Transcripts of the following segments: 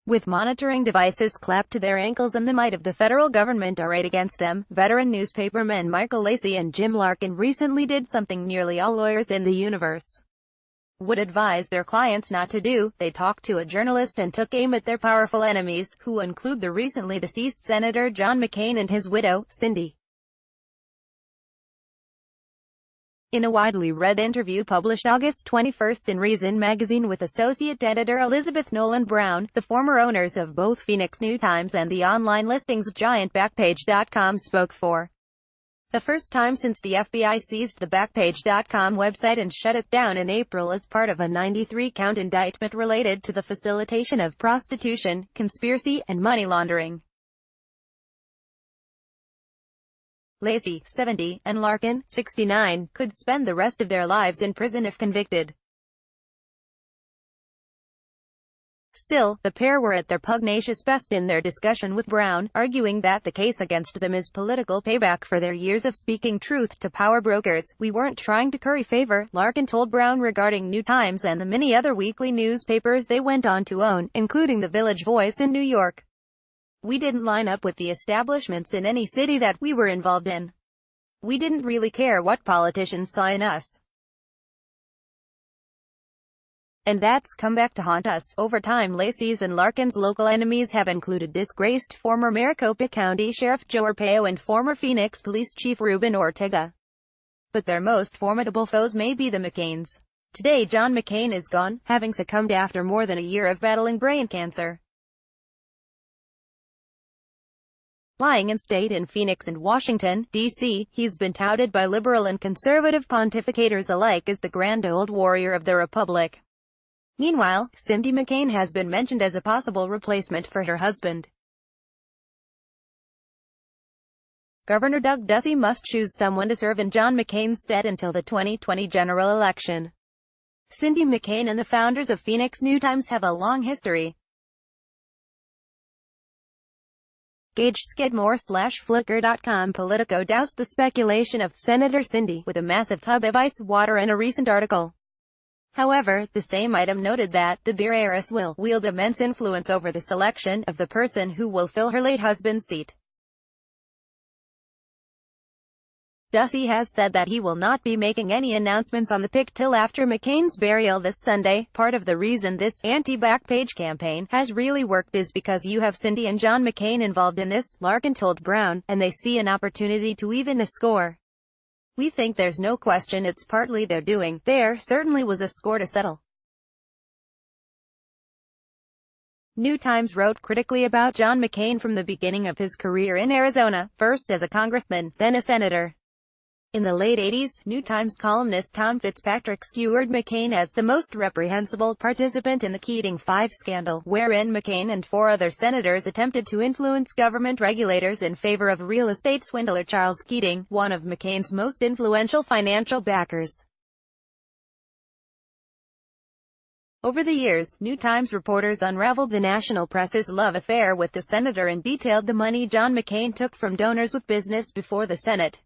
With monitoring devices clapped to their ankles and the might of the federal government arrayed against them, veteran newspapermen Michael Lacey and Jim Larkin recently did something nearly all lawyers in the universe would advise their clients not to do. They talked to a journalist and took aim at their powerful enemies, who include the recently deceased Senator John McCain and his widow, Cindy. In a widely read interview published August 21 in Reason magazine with associate editor Elizabeth Nolan Brown, the former owners of both Phoenix New-Times and the online listings giant Backpage.com spoke for the first time since the FBI seized the Backpage.com website and shut it down in April as part of a 93-count indictment related to the facilitation of prostitution, conspiracy, and money laundering. Lacey, 70, and Larkin, 69, could spend the rest of their lives in prison if convicted. Still, the pair were at their pugnacious best in their discussion with Brown, arguing that the case against them is political payback for their years of speaking truth to power brokers. "We weren't trying to curry favor," Larkin told Brown regarding New Times and the many other weekly newspapers they went on to own, including the Village Voice in New York. "We didn't line up with the establishments in any city that we were involved in. We didn't really care what politicians saw in us. And that's come back to haunt us." Over time, Lacey's and Larkin's local enemies have included disgraced former Maricopa County Sheriff Joe Arpaio and former Phoenix Police Chief Ruben Ortega. But their most formidable foes may be the McCains. Today John McCain is gone, having succumbed after more than a year of battling brain cancer. Lying in state in Phoenix and Washington, D.C., he's been touted by liberal and conservative pontificators alike as the grand old warrior of the Republic. Meanwhile, Cindy McCain has been mentioned as a possible replacement for her husband. Governor Doug Ducey must choose someone to serve in John McCain's stead until the 2020 general election. Cindy McCain and the founders of Phoenix New-Times have a long history. Gage Skidmore/Flickr.com Politico doused the speculation of Senator Cindy with a massive tub of ice water in a recent article. However, the same item noted that the beer heiress will wield immense influence over the selection of the person who will fill her late husband's seat. Ducey has said that he will not be making any announcements on the pick till after McCain's burial this Sunday. "Part of the reason this anti-Backpage campaign has really worked is because you have Cindy and John McCain involved in this," Larkin told Brown, "and they see an opportunity to even the score. We think there's no question it's partly their doing. There certainly was a score to settle." New Times wrote critically about John McCain from the beginning of his career in Arizona, first as a congressman, then a senator. In the late 80s, New Times columnist Tom Fitzpatrick skewered McCain as the most reprehensible participant in the Keating Five scandal, wherein McCain and 4 other senators attempted to influence government regulators in favor of real estate swindler Charles Keating, one of McCain's most influential financial backers. Over the years, New Times reporters unraveled the national press's love affair with the senator and detailed the money John McCain took from donors with business before the Senate.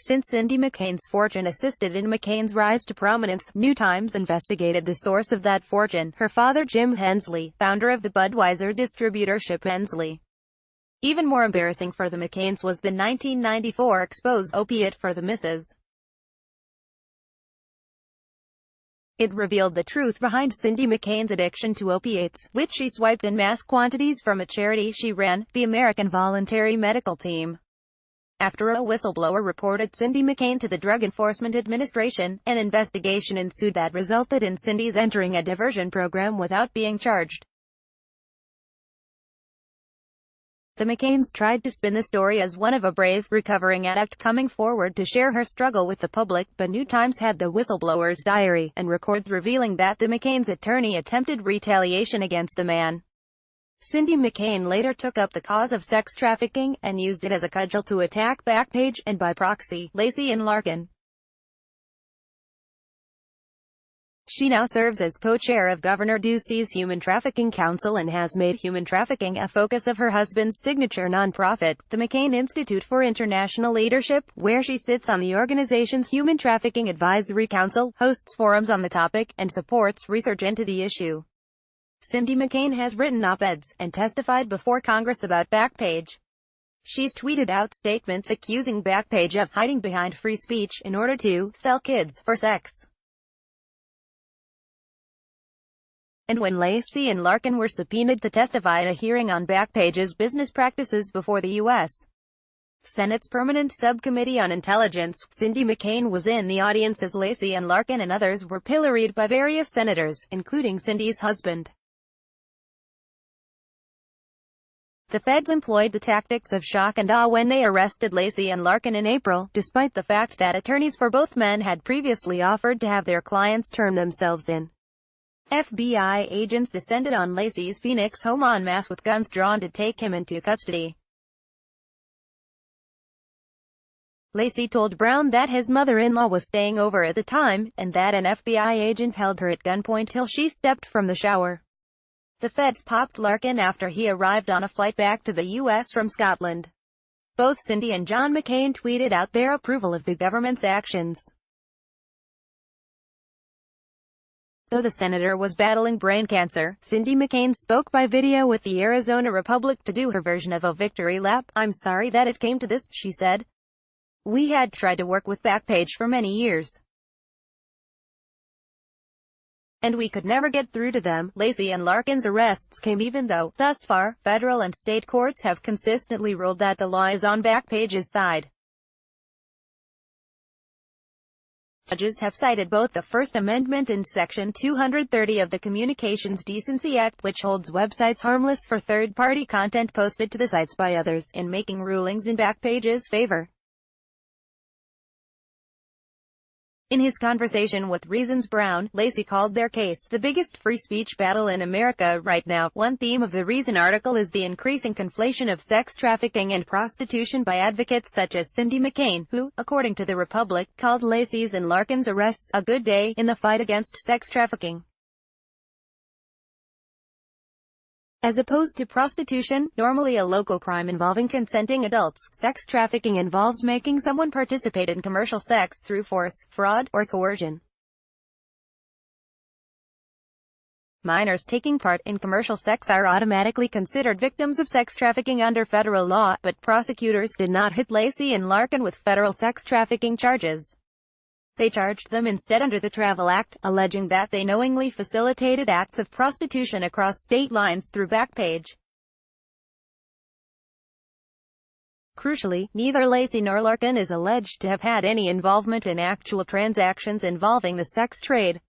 Since Cindy McCain's fortune assisted in McCain's rise to prominence, New Times investigated the source of that fortune, her father Jim Hensley, founder of the Budweiser distributorship Hensley. Even more embarrassing for the McCains was the 1994 expose opiate for the Mrs. It revealed the truth behind Cindy McCain's addiction to opiates, which she swiped in mass quantities from a charity she ran, the American Voluntary Medical Team. After a whistleblower reported Cindy McCain to the Drug Enforcement Administration, an investigation ensued that resulted in Cindy's entering a diversion program without being charged. The McCains tried to spin the story as one of a brave, recovering addict coming forward to share her struggle with the public, but New Times had the whistleblower's diary, and records revealing that the McCains' attorney attempted retaliation against the man. Cindy McCain later took up the cause of sex trafficking, and used it as a cudgel to attack Backpage, and by proxy, Lacey and Larkin. She now serves as co-chair of Governor Ducey's Human Trafficking Council and has made human trafficking a focus of her husband's signature nonprofit, the McCain Institute for International Leadership, where she sits on the organization's Human Trafficking Advisory Council, hosts forums on the topic, and supports research into the issue. Cindy McCain has written op-eds and testified before Congress about Backpage. She's tweeted out statements accusing Backpage of hiding behind free speech in order to sell kids for sex. And when Lacey and Larkin were subpoenaed to testify at a hearing on Backpage's business practices before the U.S. Senate's Permanent Subcommittee on Intelligence, Cindy McCain was in the audience as Lacey and Larkin and others were pilloried by various senators, including Cindy's husband. The feds employed the tactics of shock and awe when they arrested Lacey and Larkin in April, despite the fact that attorneys for both men had previously offered to have their clients turn themselves in. FBI agents descended on Lacey's Phoenix home en masse with guns drawn to take him into custody. Lacey told Brown that his mother-in-law was staying over at the time, and that an FBI agent held her at gunpoint till she stepped from the shower. The feds popped Larkin after he arrived on a flight back to the U.S. from Scotland. Both Cindy and John McCain tweeted out their approval of the government's actions. Though the senator was battling brain cancer, Cindy McCain spoke by video with the Arizona Republic to do her version of a victory lap. "I'm sorry that it came to this," she said. "We had tried to work with Backpage for many years, and we could never get through to them." Lacey and Larkin's arrests came even though, thus far, federal and state courts have consistently ruled that the law is on Backpage's side. Judges have cited both the First Amendment and Section 230 of the Communications Decency Act, which holds websites harmless for third-party content posted to the sites by others, in making rulings in Backpage's favor. In his conversation with Reasons Brown, Lacey called their case the biggest free speech battle in America right now. One theme of the Reason article is the increasing conflation of sex trafficking and prostitution by advocates such as Cindy McCain, who, according to the Republic, called Lacey's and Larkin's arrests a good day in the fight against sex trafficking. As opposed to prostitution, normally a local crime involving consenting adults, sex trafficking involves making someone participate in commercial sex through force, fraud, or coercion. Minors taking part in commercial sex are automatically considered victims of sex trafficking under federal law, but prosecutors did not hit Lacey and Larkin with federal sex trafficking charges. They charged them instead under the Travel Act, alleging that they knowingly facilitated acts of prostitution across state lines through Backpage. Crucially, neither Lacey nor Larkin is alleged to have had any involvement in actual transactions involving the sex trade.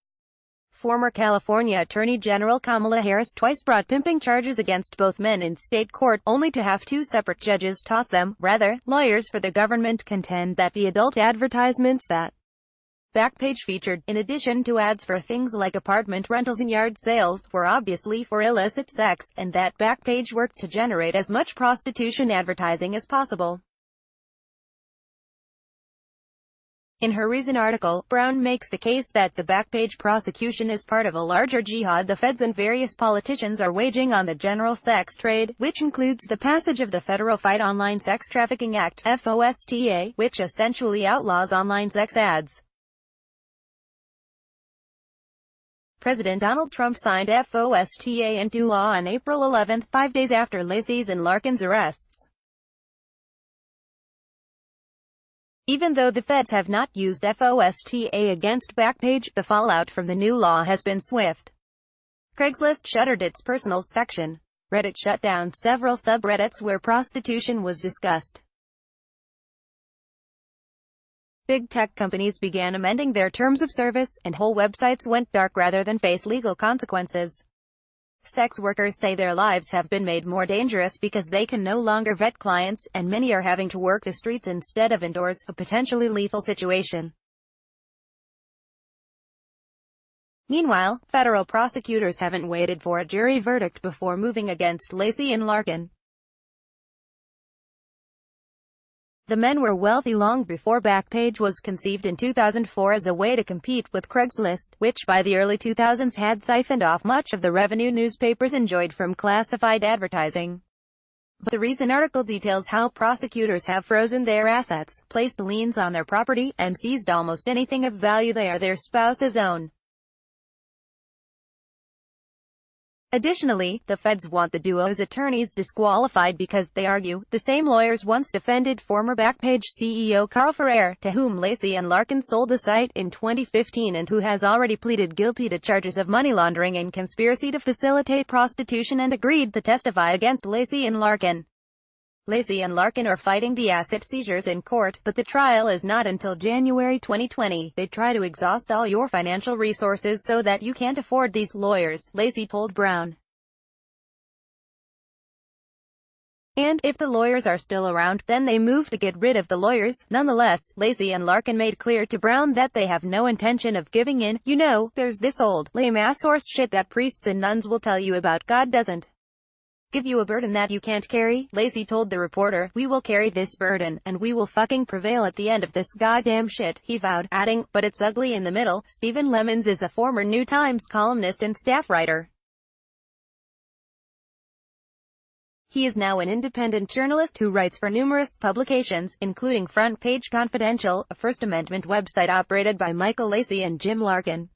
Former California Attorney General Kamala Harris twice brought pimping charges against both men in state court, only to have two separate judges toss them. Rather, lawyers for the government contend that the adult advertisements that Backpage featured, in addition to ads for things like apartment rentals and yard sales, were obviously for illicit sex, and that Backpage worked to generate as much prostitution advertising as possible. In her Reason article, Brown makes the case that the Backpage prosecution is part of a larger jihad the feds and various politicians are waging on the general sex trade, which includes the passage of the Federal Fight Online Sex Trafficking Act, FOSTA, which essentially outlaws online sex ads. President Donald Trump signed FOSTA into law on April 11, 5 days after Lacey's and Larkin's arrests. Even though the feds have not used FOSTA against Backpage, the fallout from the new law has been swift. Craigslist shuttered its personal section. Reddit shut down several subreddits where prostitution was discussed. Big tech companies began amending their terms of service, and whole websites went dark rather than face legal consequences. Sex workers say their lives have been made more dangerous because they can no longer vet clients, and many are having to work the streets instead of indoors, a potentially lethal situation. Meanwhile, federal prosecutors haven't waited for a jury verdict before moving against Lacey and Larkin. The men were wealthy long before Backpage was conceived in 2004 as a way to compete with Craigslist, which by the early 2000s had siphoned off much of the revenue newspapers enjoyed from classified advertising. But the recent article details how prosecutors have frozen their assets, placed liens on their property, and seized almost anything of value they or their spouses own. Additionally, the feds want the duo's attorneys disqualified because, they argue, the same lawyers once defended former Backpage CEO Carl Ferrer, to whom Lacey and Larkin sold the site in 2015 and who has already pleaded guilty to charges of money laundering and conspiracy to facilitate prostitution and agreed to testify against Lacey and Larkin. Lacey and Larkin are fighting the asset seizures in court, but the trial is not until January 2020. They try to exhaust all your financial resources so that you can't afford these lawyers, Lacey told Brown. And if the lawyers are still around, then they move to get rid of the lawyers. Nonetheless, Lacey and Larkin made clear to Brown that they have no intention of giving in. You know, there's this old, lame-ass horse shit that priests and nuns will tell you about. God doesn't give you a burden that you can't carry, Lacey told the reporter. We will carry this burden, and we will fucking prevail at the end of this goddamn shit, he vowed, adding, but it's ugly in the middle. Stephen Lemons is a former New Times columnist and staff writer. He is now an independent journalist who writes for numerous publications, including Front Page Confidential, a First Amendment website operated by Michael Lacey and Jim Larkin.